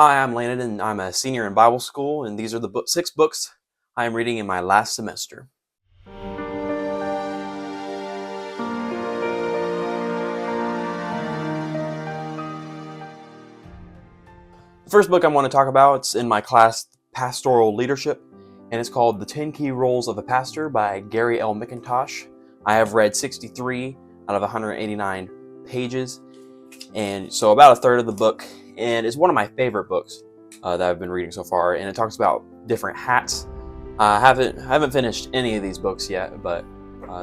Hi, I'm Landon, and I'm a senior in Bible school, and these are the 6 books I am reading in my last semester. The first book I want to talk about, it's in my class, Pastoral Leadership, and it's called The 10 Key Roles of a Pastor by Gary L. McIntosh. I have read 63 out of 189 pages, and so about a third of the book, and it's one of my favorite books that I've been reading so far, and it talks about different hats. I haven't finished any of these books yet, but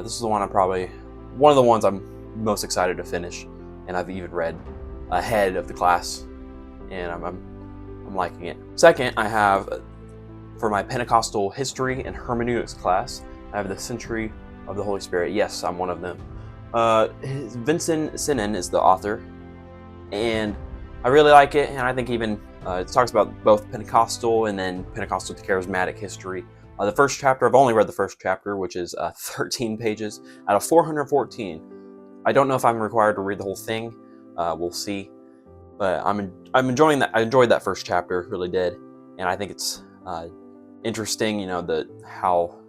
this is the one one of the ones I'm most excited to finish, and I've even read ahead of the class, and I'm liking it. Second, I have, for my Pentecostal history and hermeneutics class, I have the Century of the Holy Spirit. Yes, I'm one of them. Vincent Sinnen is the author, and I really like it, and I think even it talks about both Pentecostal and then Pentecostal to charismatic history. The first chapter, I've only read the first chapter, which is 13 pages out of 414. I don't know if I'm required to read the whole thing. We'll see. But I'm enjoying that. I enjoyed that first chapter, really did, and I think it's interesting. How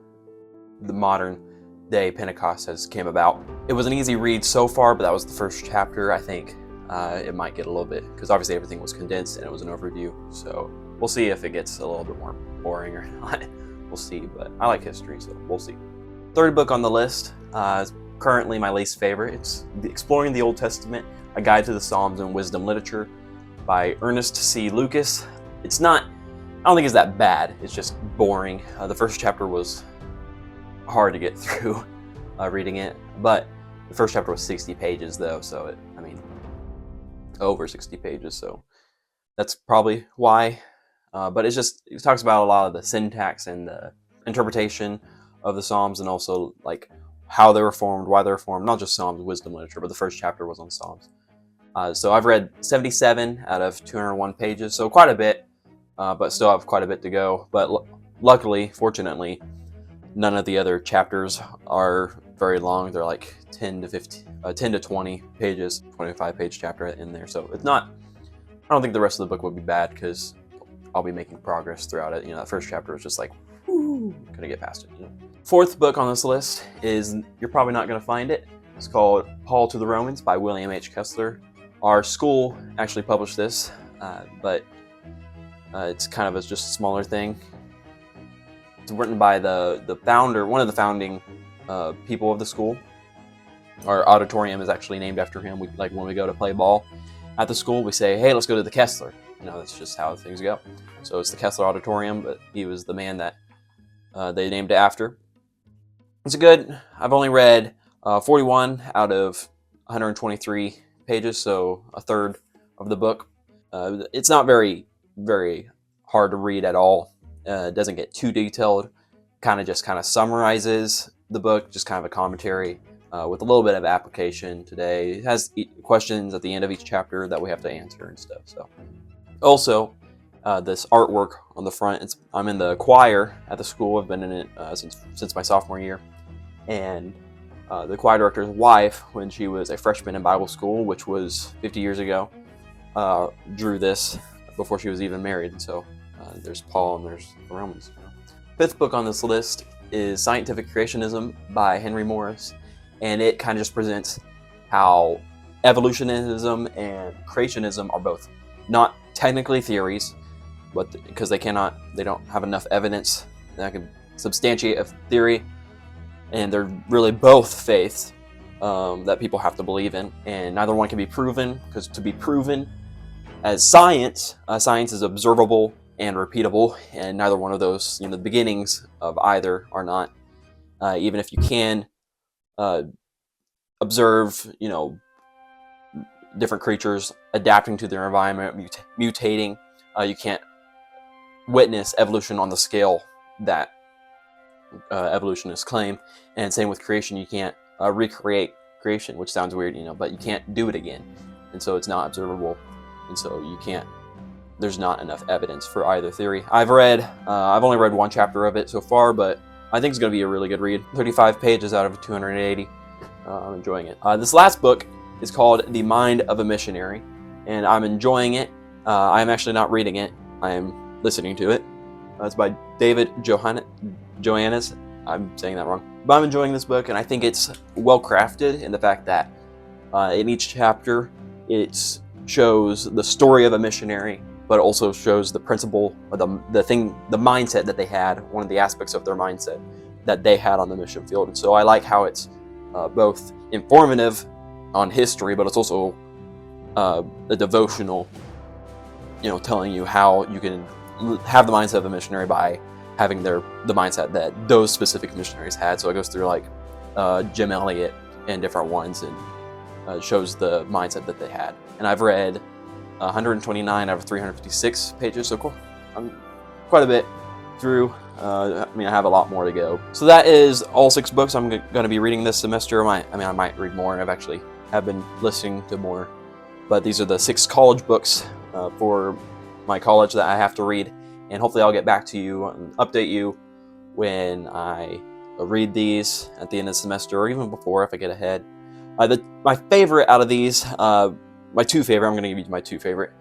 the modern day Pentecost has came about. It was an easy read so far, but that was the first chapter. I think it might get a little bit, because obviously everything was condensed and it was an overview. So we'll see if it gets a little bit more boring or not. We'll see, but I like history, so we'll see. Third book on the list is currently my least favorite. It's Exploring the Old Testament, A Guide to the Psalms and Wisdom Literature by Ernest C. Lucas. I don't think it's that bad. It's just boring. The first chapter was hard to get through reading it, but the first chapter was 60 pages though, so over 60 pages, so that's probably why. But it talks about a lot of the syntax and the interpretation of the Psalms, and also like how they were formed, why they were formed, not just Psalms, wisdom literature, but the first chapter was on Psalms. So I've read 77 out of 201 pages, so quite a bit, but still have quite a bit to go. But luckily, fortunately, none of the other chapters are very long. They're like 10 to 20 pages, 25-page chapter in there. So it's not, I don't think the rest of the book would be bad, because I'll be making progress throughout it. That first chapter was just like, whoo, gonna get past it. Fourth book on this list is, you're probably not gonna find it. It's called Paul to the Romans by William H. Kessler. Our school actually published this, but it's kind of just a smaller thing. It's written by the founder, one of the founding people of the school. Our auditorium is actually named after him. When we go to play ball at the school, we say, hey, let's go to the Kessler. That's just how things go. So it's the Kessler Auditorium, but he was the man that they named it after. It's I've only read 41 out of 123 pages, so a third of the book. It's not very, very hard to read at all. It doesn't get too detailed. Kind of summarizes the book, just kind of a commentary with a little bit of application today. It has questions at the end of each chapter that we have to answer and stuff. So, also, this artwork on the front. I'm in the choir at the school. I've been in it since my sophomore year, and the choir director's wife, when she was a freshman in Bible school, which was 50 years ago, drew this before she was even married. And so there's Paul and there's the Romans. Fifth book on this list is Scientific Creationism by Henry Morris, and it kind of just presents how evolutionism and creationism are both not technically theories, but because they don't have enough evidence that can substantiate a theory, and they're really both faiths that people have to believe in, and neither one can be proven, because to be proven as science is observable and repeatable, and neither one of those, the beginnings of either are not. Even if you can observe, different creatures adapting to their environment, mutating, you can't witness evolution on the scale that evolutionists claim. And same with creation, you can't recreate creation, which sounds weird, but you can't do it again, and so it's not observable, and so there's not enough evidence for either theory. I've only read one chapter of it so far, but I think it's going to be a really good read. 35 pages out of 280. I'm enjoying it. This last book is called The Mind of a Missionary, and I'm enjoying it. I am actually not reading it. I am listening to it. It's by David Johannes. I'm saying that wrong. But I'm enjoying this book, and I think it's well crafted in the fact that in each chapter it shows the story of a missionary, but it also shows the principle, or the mindset that they had, one of the aspects of their mindset that they had on the mission field. And so I like how it's both informative on history, but it's also a devotional, telling you how you can have the mindset of a missionary by having the mindset that those specific missionaries had. So it goes through like Jim Elliot and different ones, and shows the mindset that they had. And I've read 129 out of 356 pages, so cool. I'm quite a bit through. I have a lot more to go. So that is all 6 books I'm going to be reading this semester. I might read more, and have been listening to more. But these are the 6 college books for my college that I have to read. And hopefully I'll get back to you and update you when I read these at the end of the semester, or even before if I get ahead. My favorite out of these, my 2 favorite, I'm going to give you my 2 favorite,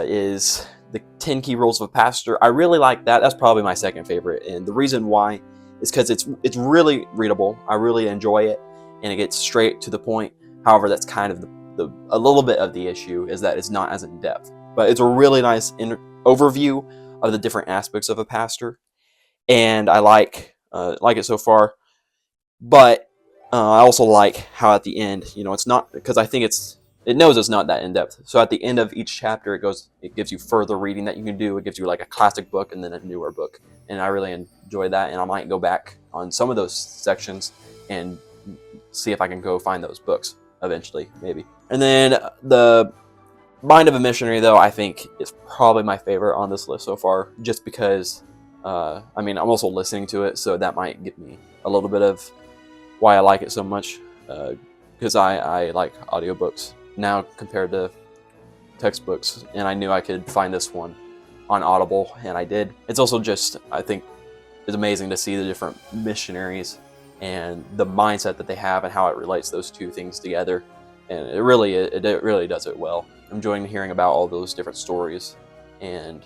is the 10 Key Rules of a Pastor. I really like that. That's probably my 2nd favorite. And the reason why is because it's really readable. I really enjoy it, and it gets straight to the point. However, that's kind of a little bit of the issue, is that it's not as in depth. But it's a really nice overview of the different aspects of a pastor, and I like it so far. But I also like how at the end, it's not, because I think it knows it's not that in depth. So at the end of each chapter, it gives you further reading that you can do. It gives you like a classic book and then a newer book, and I really enjoy that. And I might go back on some of those sections and see if I can go find those books eventually, maybe. And then the Mind of a Missionary, though, I think is probably my favorite on this list so far, just because I'm also listening to it, so that might give me a little bit of why I like it so much, because I like audiobooks now compared to textbooks, and I knew I could find this one on Audible, and I did. It's also just, I think, it's amazing to see the different missionaries and the mindset that they have and how it relates those two things together, and it really does it well. I'm enjoying hearing about all those different stories and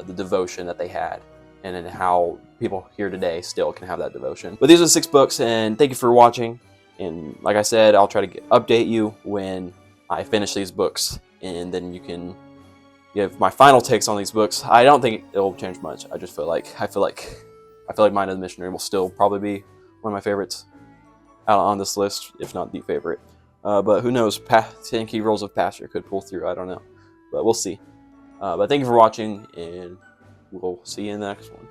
the devotion that they had, and then how people here today still can have that devotion. But these are the 6 books, and thank you for watching. And like I said, I'll try to update you when I finish these books, and then you can give my final takes on these books. I don't think it'll change much. I feel like Mind of the Missionary will still probably be one of my favorites out on this list, if not the favorite. But who knows? 10 Key Rules of Pastor could pull through. I don't know, but we'll see. But thank you for watching, and we'll see you in the next one.